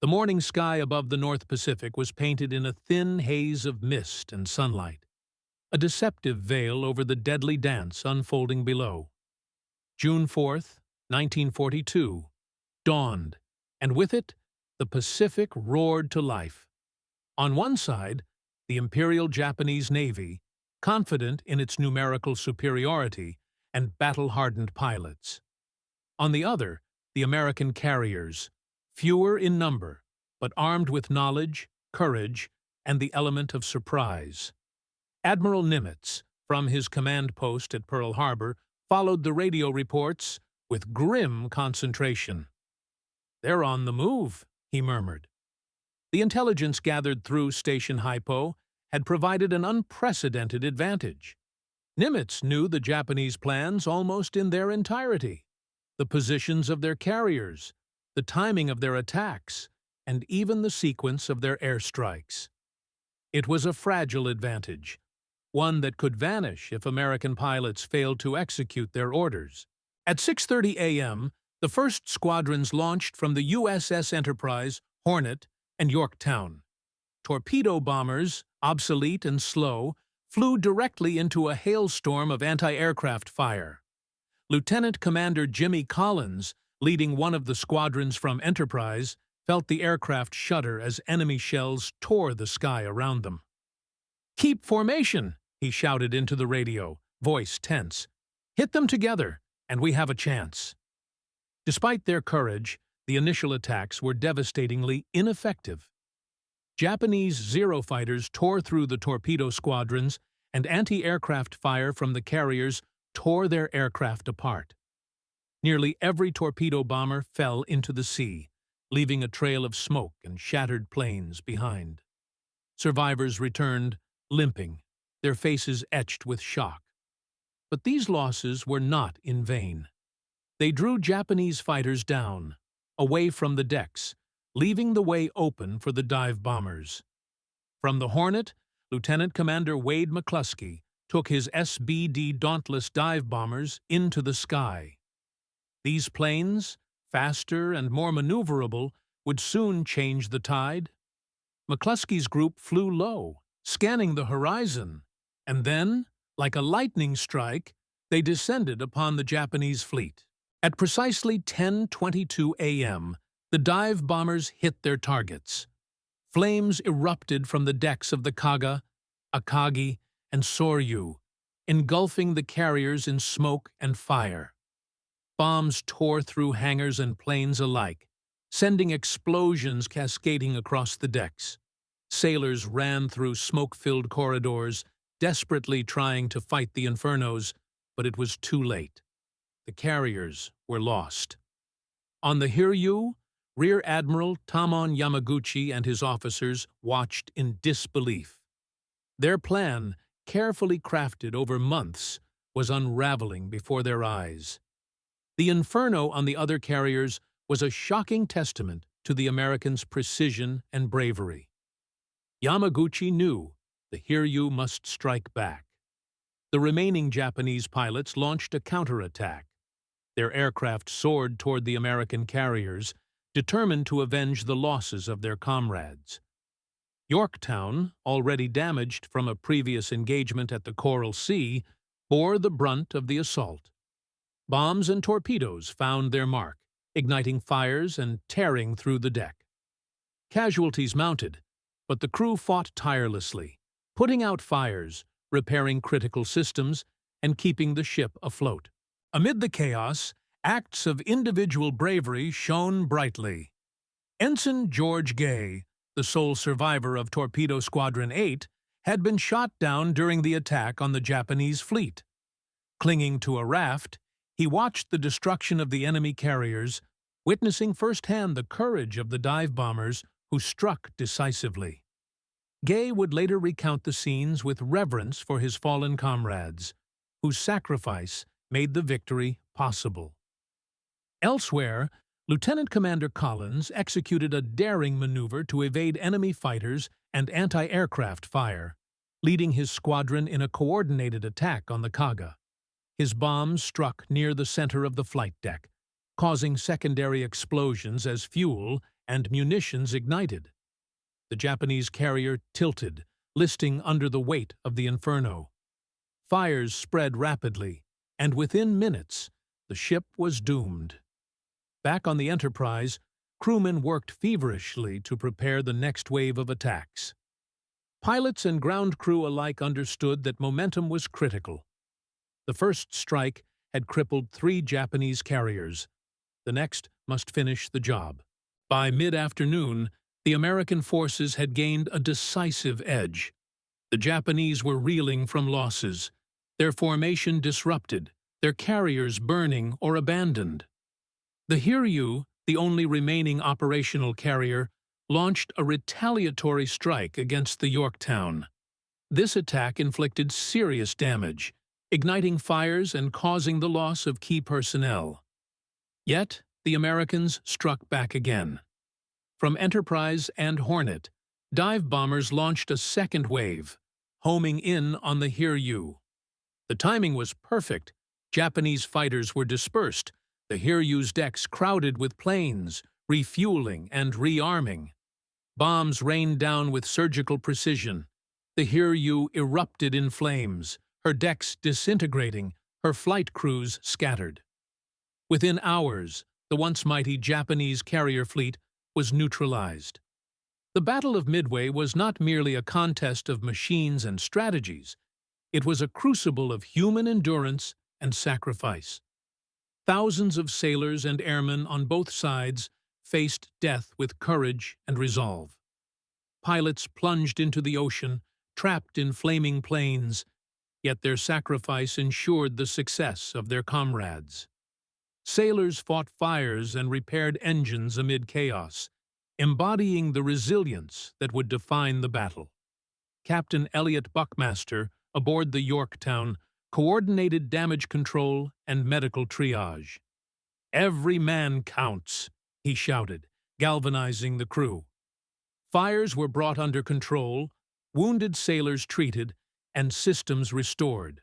The morning sky above the North Pacific was painted in a thin haze of mist and sunlight, a deceptive veil over the deadly dance unfolding below. June 4th, 1942, dawned, and with it, the Pacific roared to life. On one side, the Imperial Japanese Navy, confident in its numerical superiority and battle-hardened pilots. On the other, the American carriers, fewer in number, but armed with knowledge, courage, and the element of surprise. Admiral Nimitz, from his command post at Pearl Harbor, followed the radio reports with grim concentration. "They're on the move," he murmured. The intelligence gathered through Station Hypo had provided an unprecedented advantage. Nimitz knew the Japanese plans almost in their entirety, the positions of their carriers, the timing of their attacks, and even the sequence of their airstrikes. It was a fragile advantage, one that could vanish if American pilots failed to execute their orders. At 6:30 a.m., the first squadrons launched from the USS Enterprise, Hornet, and Yorktown. Torpedo bombers, obsolete and slow, flew directly into a hailstorm of anti-aircraft fire. Lieutenant Commander Jimmy Collins, leading one of the squadrons from Enterprise, felt the aircraft shudder as enemy shells tore the sky around them. "Keep formation," he shouted into the radio, voice tense. "Hit them together, and we have a chance." Despite their courage, the initial attacks were devastatingly ineffective. Japanese Zero fighters tore through the torpedo squadrons, and anti-aircraft fire from the carriers tore their aircraft apart. Nearly every torpedo bomber fell into the sea, leaving a trail of smoke and shattered planes behind. Survivors returned, limping, their faces etched with shock. But these losses were not in vain. They drew Japanese fighters down, away from the decks, leaving the way open for the dive bombers. From the Hornet, Lieutenant Commander Wade McCluskey took his SBD Dauntless dive bombers into the sky. These planes, faster and more maneuverable, would soon change the tide. McCluskey's group flew low, scanning the horizon, and then, like a lightning strike, they descended upon the Japanese fleet. At precisely 10:22 a.m., the dive bombers hit their targets. Flames erupted from the decks of the Kaga, Akagi, and Soryu, engulfing the carriers in smoke and fire. Bombs tore through hangars and planes alike, sending explosions cascading across the decks. Sailors ran through smoke-filled corridors, desperately trying to fight the infernos, but it was too late. The carriers were lost. On the Hiryu, Rear Admiral Tamon Yamaguchi and his officers watched in disbelief. Their plan, carefully crafted over months, was unraveling before their eyes. The inferno on the other carriers was a shocking testament to the Americans' precision and bravery. Yamaguchi knew the Hiryu must strike back. The remaining Japanese pilots launched a counterattack. Their aircraft soared toward the American carriers, determined to avenge the losses of their comrades. Yorktown, already damaged from a previous engagement at the Coral Sea, bore the brunt of the assault. Bombs and torpedoes found their mark, igniting fires and tearing through the deck. Casualties mounted, but the crew fought tirelessly, putting out fires, repairing critical systems, and keeping the ship afloat. Amid the chaos, acts of individual bravery shone brightly. Ensign George Gay, the sole survivor of Torpedo Squadron 8, had been shot down during the attack on the Japanese fleet. Clinging to a raft, he watched the destruction of the enemy carriers, witnessing firsthand the courage of the dive bombers who struck decisively. Gay would later recount the scenes with reverence for his fallen comrades, whose sacrifice made the victory possible. Elsewhere, Lieutenant Commander Collins executed a daring maneuver to evade enemy fighters and anti-aircraft fire, leading his squadron in a coordinated attack on the Kaga. His bombs struck near the center of the flight deck, causing secondary explosions as fuel and munitions ignited. The Japanese carrier tilted, listing under the weight of the inferno. Fires spread rapidly, and within minutes, the ship was doomed. Back on the Enterprise, crewmen worked feverishly to prepare the next wave of attacks. Pilots and ground crew alike understood that momentum was critical. The first strike had crippled 3 Japanese carriers. The next must finish the job. By mid-afternoon, the American forces had gained a decisive edge. The Japanese were reeling from losses, their formation disrupted, their carriers burning or abandoned. The Hiryu, the only remaining operational carrier, launched a retaliatory strike against the Yorktown. This attack inflicted serious damage, igniting fires and causing the loss of key personnel. Yet, the Americans struck back again. From Enterprise and Hornet, dive bombers launched a second wave, homing in on the Hiryu. The timing was perfect. Japanese fighters were dispersed, the Hiryu's decks crowded with planes, refueling and rearming. Bombs rained down with surgical precision. The Hiryu erupted in flames, her decks disintegrating, her flight crews scattered. Within hours, the once mighty Japanese carrier fleet was neutralized. The Battle of Midway was not merely a contest of machines and strategies. It was a crucible of human endurance and sacrifice. Thousands of sailors and airmen on both sides faced death with courage and resolve. Pilots plunged into the ocean, trapped in flaming planes, yet their sacrifice ensured the success of their comrades. Sailors fought fires and repaired engines amid chaos, embodying the resilience that would define the battle. Captain Elliot Buckmaster, aboard the Yorktown, coordinated damage control and medical triage. "Every man counts," he shouted, galvanizing the crew. Fires were brought under control, wounded sailors treated, and systems restored.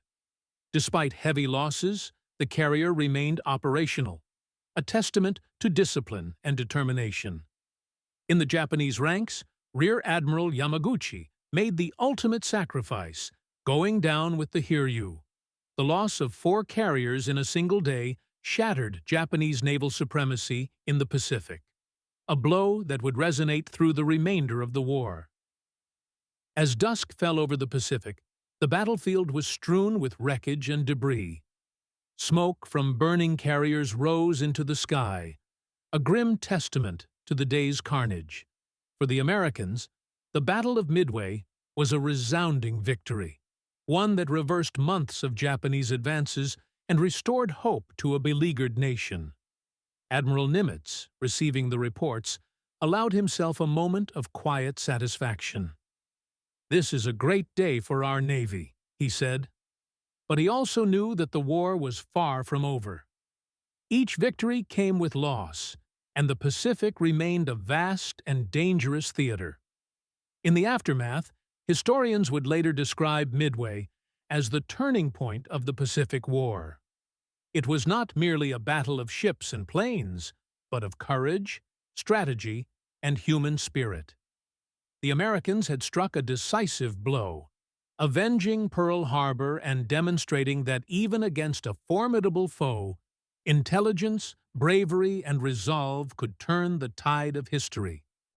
Despite heavy losses, the carrier remained operational, a testament to discipline and determination. In the Japanese ranks, Rear Admiral Yamaguchi made the ultimate sacrifice, going down with the Hiryu. The loss of 4 carriers in a single day shattered Japanese naval supremacy in the Pacific, a blow that would resonate through the remainder of the war. As dusk fell over the Pacific, the battlefield was strewn with wreckage and debris. Smoke from burning carriers rose into the sky, a grim testament to the day's carnage. For the Americans, the Battle of Midway was a resounding victory, one that reversed months of Japanese advances and restored hope to a beleaguered nation. Admiral Nimitz, receiving the reports, allowed himself a moment of quiet satisfaction. "This is a great day for our Navy," he said. But he also knew that the war was far from over. Each victory came with loss, and the Pacific remained a vast and dangerous theater. In the aftermath, historians would later describe Midway as the turning point of the Pacific War. It was not merely a battle of ships and planes, but of courage, strategy, and human spirit. The Americans had struck a decisive blow, avenging Pearl Harbor and demonstrating that even against a formidable foe, intelligence, bravery, and resolve could turn the tide of history.